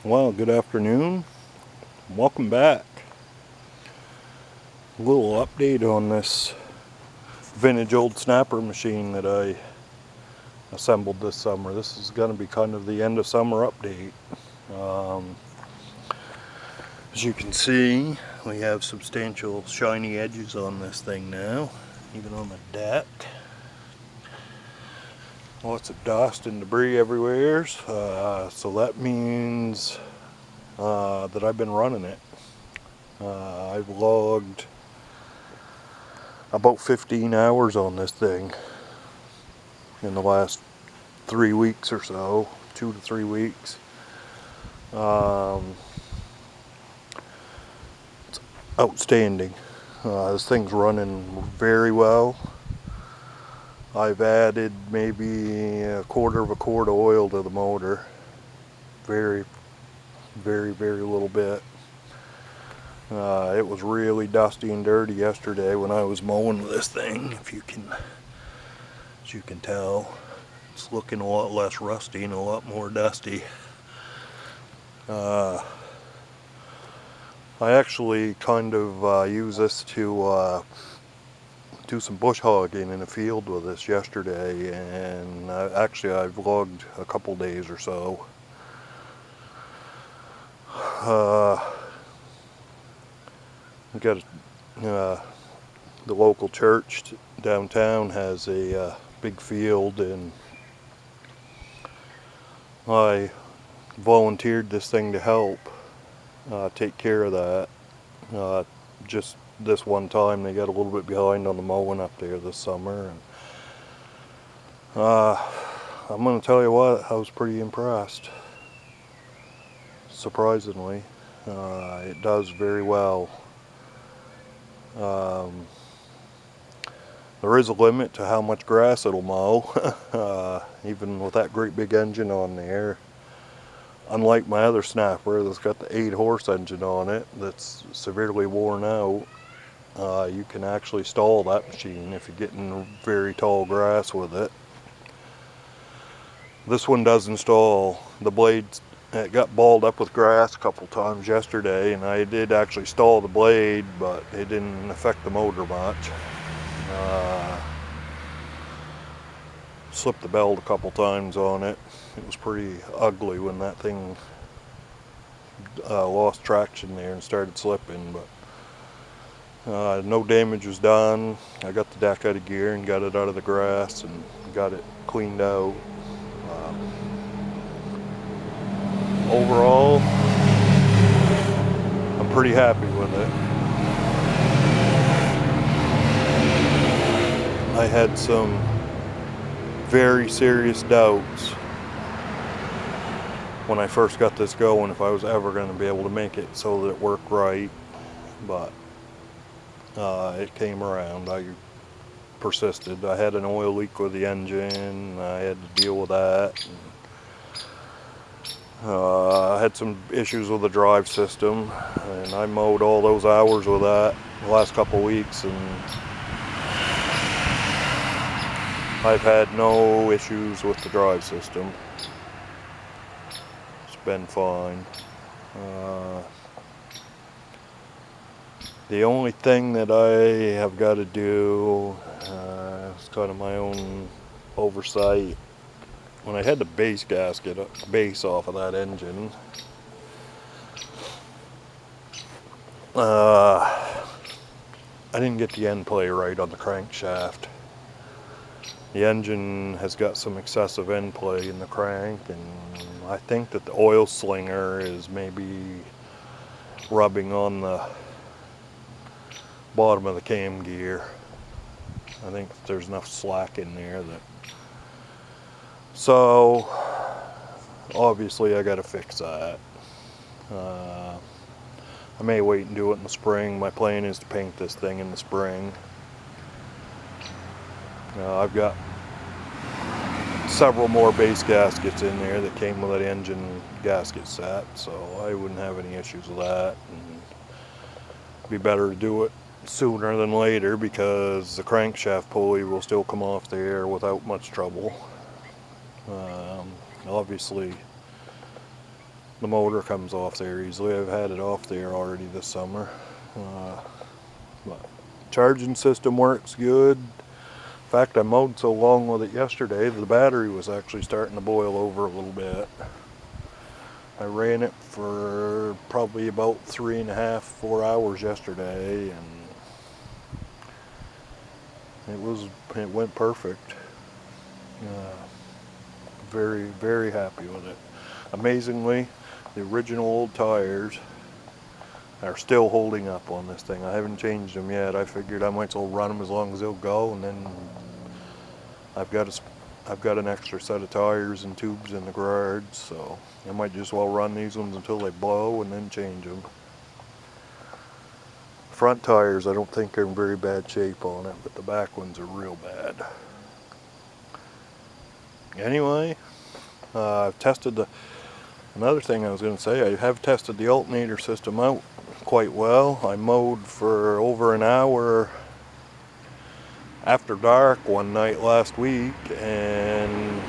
Well, good afternoon. Welcome back. A little update on this vintage old snapper machine that I assembled this summer. This is going to be kind of the end of summer update. As you can see, we have substantial shiny edges on this thing now, even on the deck. Lots of dust and debris everywhere, so that means that I've been running it. I've logged about 15 hours on this thing in the last 3 weeks or so, 2 to 3 weeks. It's outstanding. This thing's running very well. I've added maybe a quarter of a quart of oil to the motor. Very little bit. It was really dusty and dirty yesterday when I was mowing with this thing. As you can tell, it's looking a lot less rusty and a lot more dusty. I actually kind of use this to do some bush hogging in the field with this yesterday, and actually I've logged a couple days or so. We got the local church downtown has a big field, and I volunteered this thing to help take care of that. Just this one time they got a little bit behind on the mowing up there this summer, and I'm going to tell you what, I was pretty impressed. Surprisingly, it does very well. There is a limit to how much grass it'll mow, even with that great big engine on there. Unlike my other snapper that's got the 8-horse engine on it that's severely worn out, you can actually stall that machine if you're getting very tall grass with it. This one doesn't stall. The blades, it got balled up with grass a couple times yesterday, and I did actually stall the blade, but it didn't affect the motor much. Slipped the belt a couple times on it. It was pretty ugly when that thing lost traction there and started slipping, but no damage was done. I got the deck out of gear and got it out of the grass and got it cleaned out. Overall, I'm pretty happy with it. I had some very serious doubts when I first got this going if I was ever going to be able to make it so that it worked right, but it came around. I persisted. I had an oil leak with the engine. I had to deal with that. I had some issues with the drive system, and I mowed all those hours with that the last couple weeks, and I've had no issues with the drive system. It's been fine. The only thing that I have got to do is kind of my own oversight. When I had the base gasket, base off of that engine, I didn't get the end play right on the crankshaft. The engine has got some excessive end play in the crank, and I think that the oil slinger is maybe rubbing on the bottom of the cam gear. I think there's enough slack in there that, so obviously I got to fix that. I may wait and do it in the spring. My plan is to paint this thing in the spring. I've got several more base gaskets in there that came with that engine gasket set, so I wouldn't have any issues with that. And it'd be better to do it sooner than later because the crankshaft pulley will still come off there without much trouble. Obviously the motor comes off there easily. I've had it off there already this summer. But charging system works good. In fact, I mowed so long with it yesterday, the battery was actually starting to boil over a little bit. I ran it for probably about 3.5, 4 hours yesterday, and it went perfect. Very, very happy with it. Amazingly, the original old tires are still holding up on this thing. I haven't changed them yet. I figured I might as well run them as long as they'll go, and then I've got an extra set of tires and tubes in the garage, so I might just well run these ones until they blow and then change them. Front tires I don't think are in very bad shape on it, but the back ones are real bad. Anyway, I've tested another thing I was going to say, I have tested the alternator system out quite well. I mowed for over an hour after dark one night last week, and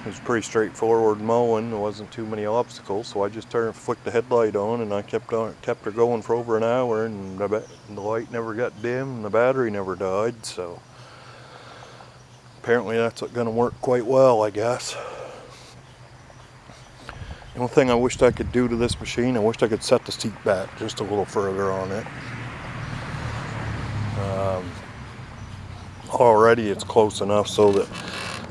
it was pretty straightforward mowing. There wasn't too many obstacles, so I just flicked the headlight on, and I kept her going for over an hour, and the light never got dim and the battery never died, so apparently that's going to work quite well, I guess. The only thing I wished I could do to this machine, I wished I could set the seat back just a little further on it. Already it's close enough so that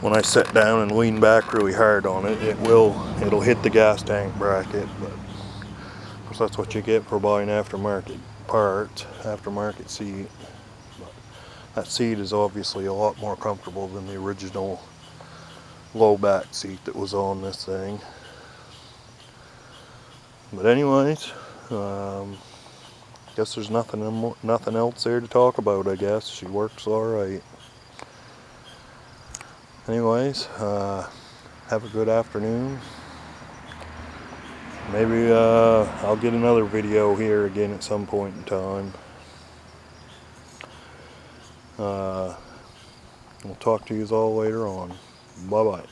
when I sit down and lean back really hard on it, it'll hit the gas tank bracket. But of course that's what you get for buying aftermarket parts, aftermarket seat. But that seat is obviously a lot more comfortable than the original low back seat that was on this thing. But anyways, guess there's nothing else there to talk about, I guess. She works alright. Anyways, have a good afternoon. Maybe I'll get another video here again at some point in time. We'll talk to you all later on. Bye-bye.